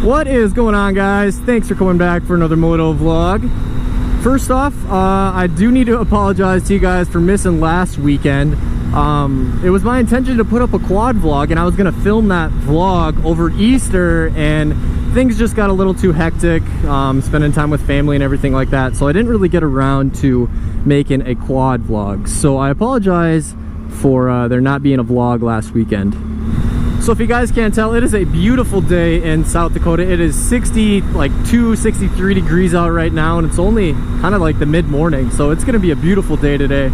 What is going on, guys? Thanks for coming back for another moto vlog. First off, I do need to apologize to you guys for missing last weekend. It was my intention to put up a quad vlog, and I was gonna film that vlog over Easter, and things just got a little too hectic, spending time with family and everything like that, so I didn't really get around to making a quad vlog. So I apologize for there not being a vlog last weekend. So if you guys can't tell, it is a beautiful day in South Dakota. It is 63 degrees out right now, and it's only kind of like the mid-morning, so it's gonna be a beautiful day today.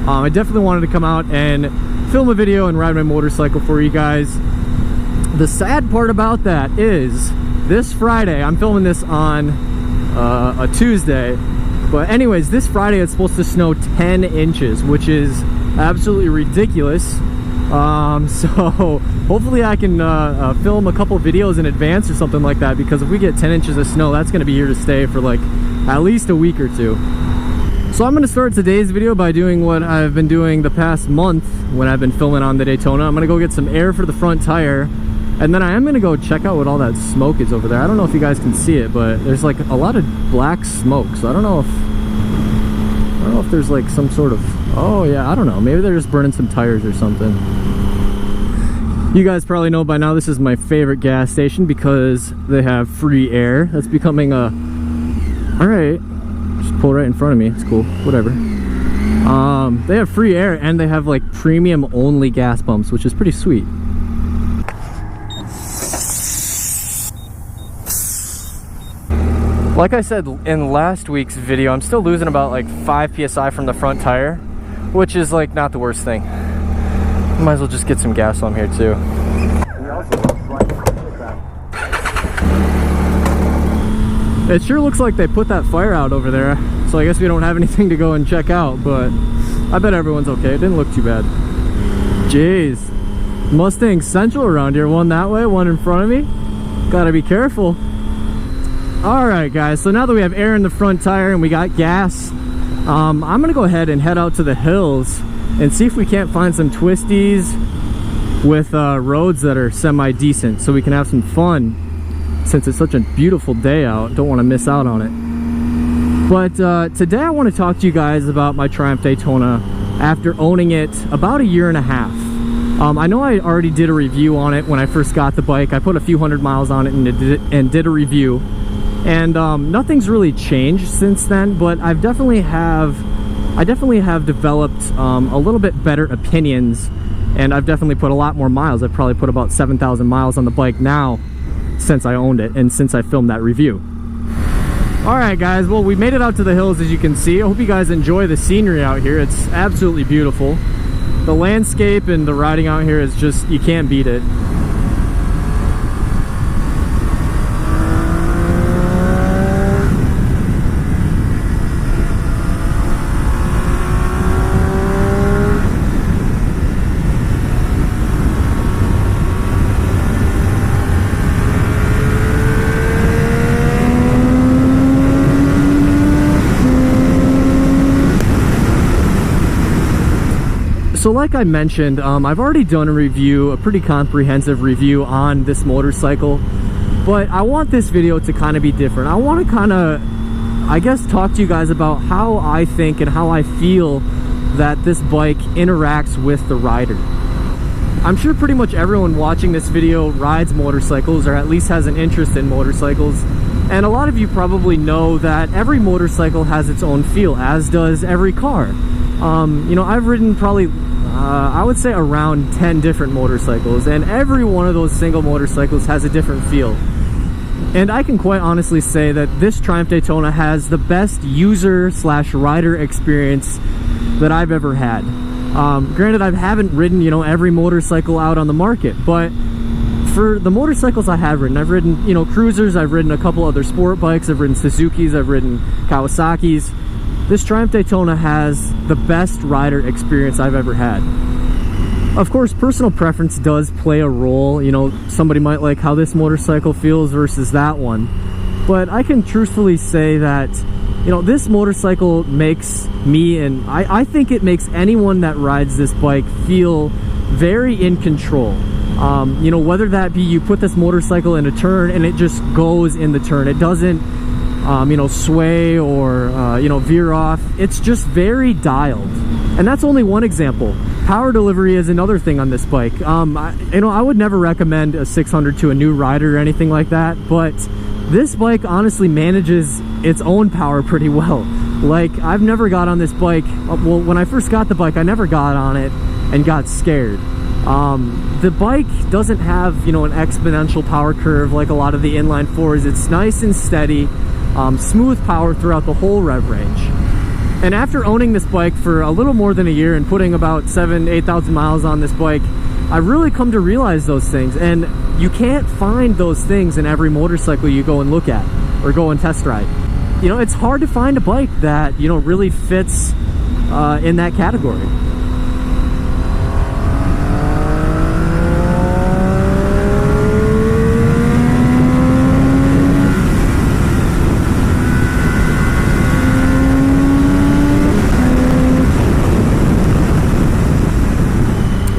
I definitely wanted to come out and film a video and ride my motorcycle for you guys. The sad part about that is this Friday, I'm filming this on a Tuesday, but anyways, this Friday it's supposed to snow 10 inches, which is absolutely ridiculous. So hopefully I can film a couple videos in advance or something like that, because if we get 10 inches of snow, that's going to be here to stay for like at least a week or two. So I'm going to start today's video by doing what I've been doing the past month when I've been filming on the Daytona. I'm going to go get some air for the front tire, and then I am going to go check out what all that smoke is over there. I don't know if you guys can see it, but there's like a lot of black smoke, so I don't know if there's like some sort of, oh yeah, I don't know, maybe they're just burning some tires or something. You guys probably know by now this is my favorite gas station because they have free air. That's becoming a, all right, just pull right in front of me, it's cool, whatever. They have free air, and they have like premium only gas pumps, which is pretty sweet. Like I said in last week's video, I'm still losing about like 5 psi from the front tire, which is like not the worst thing. Might as well just get some gas on here too. It sure looks like they put that fire out over there, so I guess we don't have anything to go and check out, but I bet everyone's okay. It didn't look too bad. Jeez, Mustang Central around here. One that way, one in front of me. Gotta be careful. Alright guys, so now that we have air in the front tire and we got gas, I'm gonna go ahead and head out to the hills and see if we can't find some twisties with roads that are semi-decent, so we can have some fun since it's such a beautiful day out. Don't want to miss out on it. But today I want to talk to you guys about my Triumph Daytona after owning it about 1.5 years. I know I already did a review on it when I first got the bike. I put a few hundred miles on it and did a review. And nothing's really changed since then, but I definitely have developed a little bit better opinions, and I've definitely put a lot more miles. I've probably put about 7,000 miles on the bike now since I owned it and since I filmed that review. Alright guys, well, we made it out to the hills, as you can see. I hope you guys enjoy the scenery out here. It's absolutely beautiful. The landscape and the riding out here is just, you can't beat it. So like I mentioned, I've already done a review, a pretty comprehensive review on this motorcycle, but I want this video to kind of be different. I want to kind of, I guess, talk to you guys about how I think and how I feel that this bike interacts with the rider. I'm sure pretty much everyone watching this video rides motorcycles, or at least has an interest in motorcycles, and a lot of you probably know that every motorcycle has its own feel, as does every car. You know, I've ridden probably I would say around 10 different motorcycles, and every one of those single motorcycles has a different feel. And I can quite honestly say that this Triumph Daytona has the best user/rider experience that I've ever had. Granted, I haven't ridden, you know, every motorcycle out on the market, but for the motorcycles I have ridden, I've ridden, you know, cruisers, I've ridden a couple other sport bikes, I've ridden Suzukis, I've ridden Kawasaki's. This Triumph Daytona has the best rider experience I've ever had. Of course, personal preference does play a role. You know, somebody might like how this motorcycle feels versus that one. But I can truthfully say that, you know, this motorcycle makes me, and I think it makes anyone that rides this bike feel very in control. You know, whether that be you put this motorcycle in a turn and it just goes in the turn. It doesn't, you know, sway or, you know, veer off. It's just very dialed. And that's only one example. Power delivery is another thing on this bike. You know, I would never recommend a 600 to a new rider or anything like that, but this bike honestly manages its own power pretty well. Like, I've never got on this bike. Well, when I first got the bike, I never got on it and got scared. The bike doesn't have, you know, an exponential power curve like a lot of the inline fours. It's nice and steady, smooth power throughout the whole rev range. And after owning this bike for a little more than a year and putting about 8,000 miles on this bike, I've really come to realize those things. And you can't find those things in every motorcycle you go and look at or go and test ride. You know, it's hard to find a bike that, you know, really fits in that category.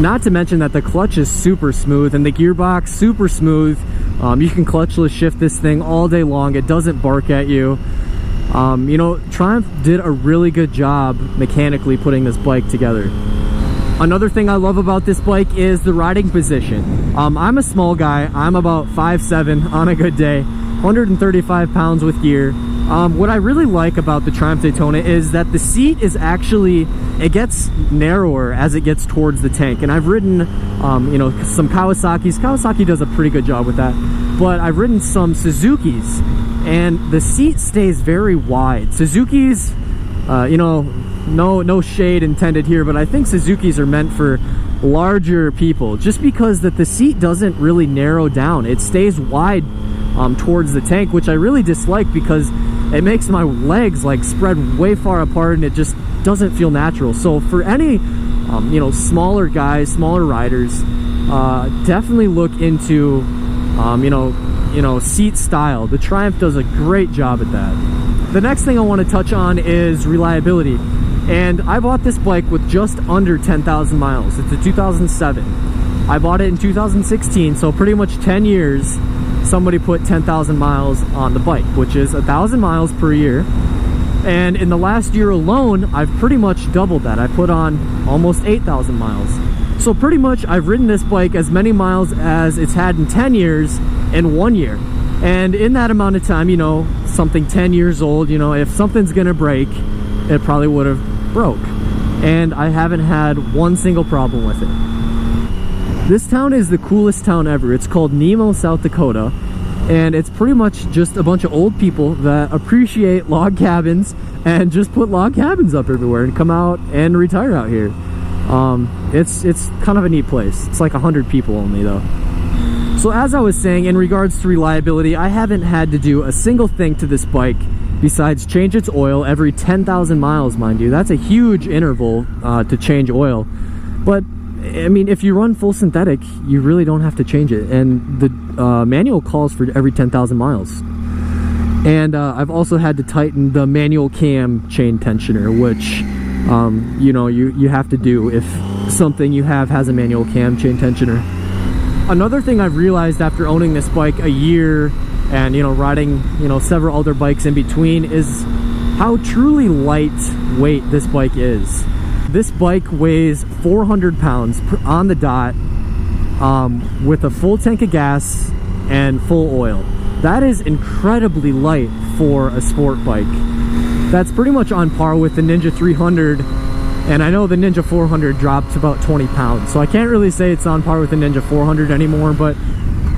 Not to mention that the clutch is super smooth and the gearbox super smooth. You can clutchless shift this thing all day long. It doesn't bark at you. You know, Triumph did a really good job mechanically putting this bike together. Another thing I love about this bike is the riding position. I'm a small guy. I'm about 5'7" on a good day, 135 pounds with gear. What I really like about the Triumph Daytona is that the seat is actually, it gets narrower as it gets towards the tank. And I've ridden, you know, some Kawasaki's. Kawasaki does a pretty good job with that. But I've ridden some Suzuki's, and the seat stays very wide. Suzuki's, you know, no shade intended here, but I think Suzuki's are meant for larger people, just because that the seat doesn't really narrow down. It stays wide towards the tank, which I really dislike because it makes my legs like spread way far apart and it just doesn't feel natural. So for any you know, smaller guys, smaller riders, definitely look into you know, seat style. The Triumph does a great job at that. The next thing I want to touch on is reliability. And I bought this bike with just under 10,000 miles. It's a 2007. I bought it in 2016, so pretty much 10 years somebody put 10,000 miles on the bike, which is 1,000 miles per year. And in the last year alone, I've pretty much doubled that. I put on almost 8,000 miles. So pretty much I've ridden this bike as many miles as it's had in 10 years in 1 year. And in that amount of time, you know, something 10 years old, you know, if something's gonna break, it probably would have broke. And I haven't had one single problem with it. This town is the coolest town ever. It's called Nemo, South Dakota. And it's pretty much just a bunch of old people that appreciate log cabins and just put log cabins up everywhere and come out and retire out here. It's kind of a neat place. It's like 100 people only though. So as I was saying, in regards to reliability, I haven't had to do a single thing to this bike besides change its oil every 10,000 miles, mind you. That's a huge interval to change oil. But I mean, if you run full synthetic, you really don't have to change it. And the manual calls for every 10,000 miles. And I've also had to tighten the manual cam chain tensioner, which, you know, you have to do if something you have has a manual cam chain tensioner. Another thing I've realized after owning this bike a year and, you know, riding, you know, several other bikes in between is how truly lightweight this bike is. This bike weighs 400 pounds on the dot with a full tank of gas and full oil. That is incredibly light for a sport bike. That's pretty much on par with the Ninja 300, and I know the Ninja 400 dropped to about 20 pounds, so I can't really say it's on par with the Ninja 400 anymore, but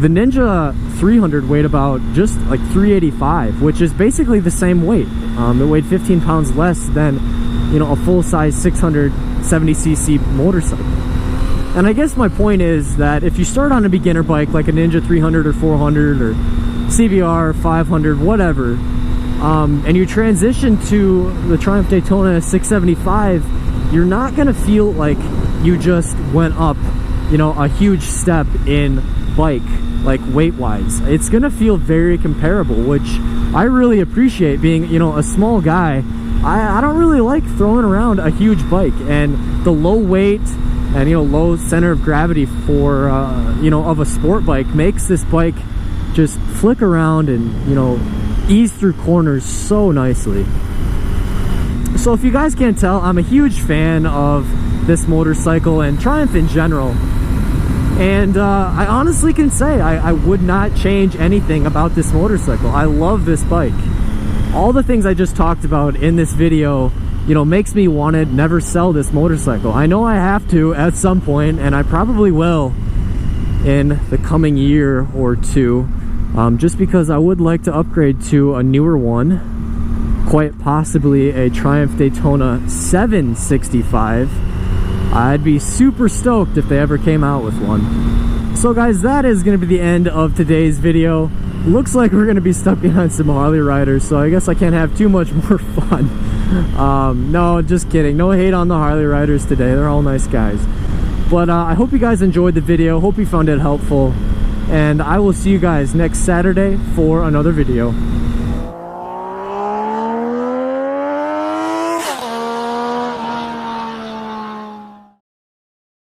the Ninja 300 weighed about just like 385, which is basically the same weight. It weighed 15 pounds less than, you know, a full-size 670cc motorcycle. And I guess my point is that if you start on a beginner bike like a Ninja 300 or 400 or CBR 500, whatever, and you transition to the Triumph Daytona 675, you're not gonna feel like you just went up, you know, a huge step in bike, like weight-wise. It's gonna feel very comparable, which I really appreciate. Being, you know, a small guy, I don't really like throwing around a huge bike, and the low weight And, you know, low center of gravity for, you know, of a sport bike makes this bike just flick around and, you know, ease through corners so nicely. So if you guys can't tell, I'm a huge fan of this motorcycle and Triumph in general. And I honestly can say I would not change anything about this motorcycle. I love this bike. All the things I just talked about in this video, you know, makes me want to never sell this motorcycle. I know I have to at some point, and I probably will in the coming year or two, just because I would like to upgrade to a newer one, quite possibly a Triumph Daytona 765. I'd be super stoked if they ever came out with one. So guys, that is going to be the end of today's video. Looks like we're going to be stuck behind some Harley riders, so I guess I can't have too much more fun. No, just kidding. No hate on the Harley riders today. They're all nice guys. But I hope you guys enjoyed the video. Hope you found it helpful. And I will see you guys next Saturday for another video.